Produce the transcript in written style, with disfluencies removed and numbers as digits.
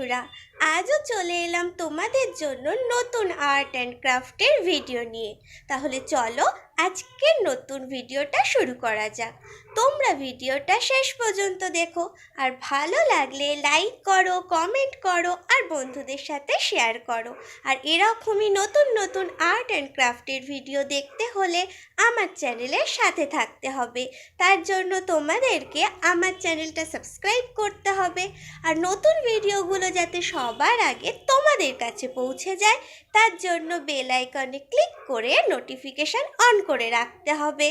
বন্ধুরা, আজও চলে এলাম তোমাদের জন্য নতুন আর্ট অ্যান্ড ক্রাফটের ভিডিও নিয়ে। তাহলে চলো আজকের নতুন ভিডিওটা শুরু করা যাক। তোমরা ভিডিওটা শেষ পর্যন্ত দেখো, আর ভালো লাগলে লাইক করো, কমেন্ট করো আর বন্ধুদের সাথে শেয়ার করো। আর এরকমই নতুন নতুন আর্ট অ্যান্ড ক্রাফটের ভিডিও দেখতে হলে আমার চ্যানেলের সাথে থাকতে হবে। তার জন্য তোমাদেরকে আমার চ্যানেলটা সাবস্ক্রাইব করতে হবে, আর নতুন ভিডিওগুলো যাতে সবার আগে তোমাদের কাছে পৌঁছে যায় তার জন্য বেল আইকনে ক্লিক করে নোটিফিকেশন অন করে রাখতে হবে।